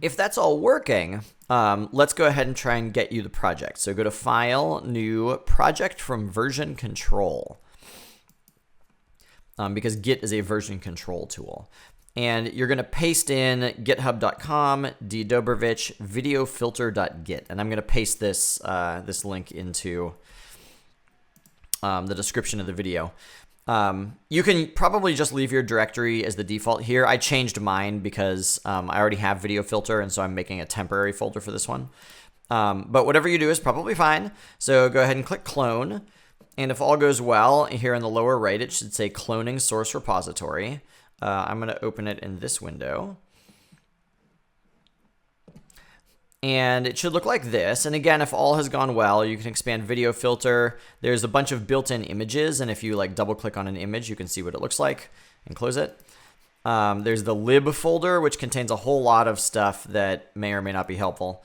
If that's all working, let's go ahead and try and get you the project. So go to File, New, Project from Version Control, because Git is a version control tool. And you're going to paste in github.com, ddobrovich, videofilter.git. And I'm going to paste this, this link into the description of the video. You can probably just leave your directory as the default here. I changed mine because I already have Video Filter, and so I'm making a temporary folder for this one. But whatever you do is probably fine. So go ahead and click Clone. And if all goes well, here in the lower right, it should say Cloning Source Repository. I'm going to open it in this window. And it should look like this. And again, if all has gone well, you can expand Video Filter. There's a bunch of built-in images, and if you like double-click on an image, you can see what it looks like and close it. There's the lib folder, which contains a whole lot of stuff that may or may not be helpful.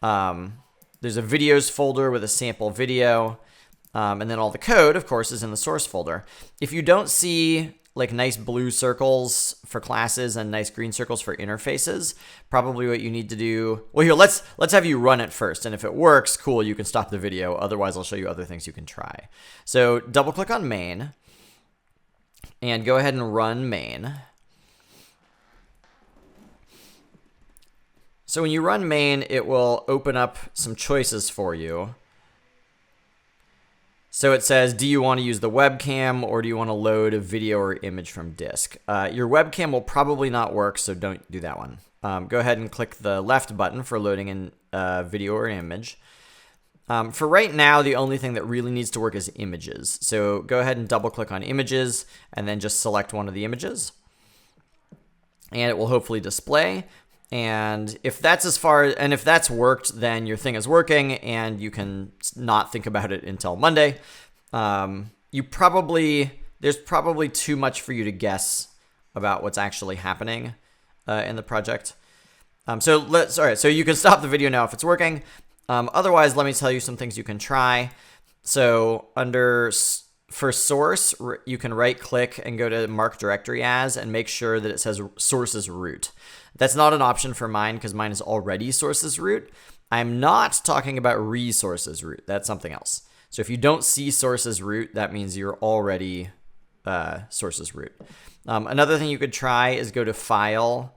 There's a videos folder with a sample video, and then all the code, of course, is in the source folder. If you don't see like nice blue circles for classes and nice green circles for interfaces, probably what you need to do, well, here, let's have you run it first. And if it works, cool, you can stop the video. Otherwise, I'll show you other things you can try. So double click on main and go ahead and run main. So when you run main, it will open up some choices for you. So it says, do you want to use the webcam or do you want to load a video or image from disk? Your webcam will probably not work, so don't do that one. Go ahead and click the left button for loading in video or image. For right now, the only thing that really needs to work is images. So go ahead and double click on images and then just select one of the images. And it will hopefully display. And if that's if that's worked, then your thing is working and you can not think about it until Monday. There's probably too much for you to guess about what's actually happening in the project. So you can stop the video now if it's working. Otherwise, let me tell you some things you can try. So for source, you can right click and go to mark directory as and make sure that it says sources root. That's not an option for mine because mine is already sources root. I'm not talking about resources root. That's something else. So if you don't see sources root, that means you're already sources root. Another thing you could try is go to File,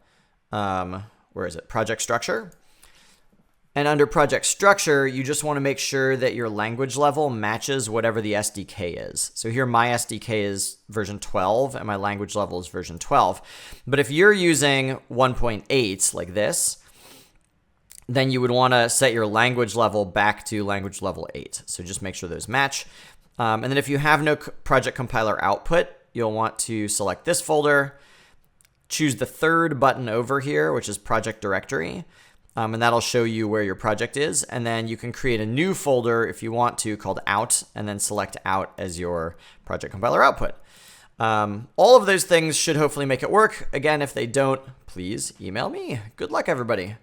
where is it? Project Structure. And under Project Structure, you just want to make sure that your language level matches whatever the SDK is. So here my SDK is version 12 and my language level is version 12. But if you're using 1.8 like this, then you would want to set your language level back to language level 8. So just make sure those match. And then if you have no project compiler output, you'll want to select this folder, choose the third button over here, which is Project Directory. And that'll show you where your project is. And then you can create a new folder if you want to called out, and then select out as your project compiler output. All of those things should hopefully make it work. Again, if they don't, please email me. Good luck, everybody.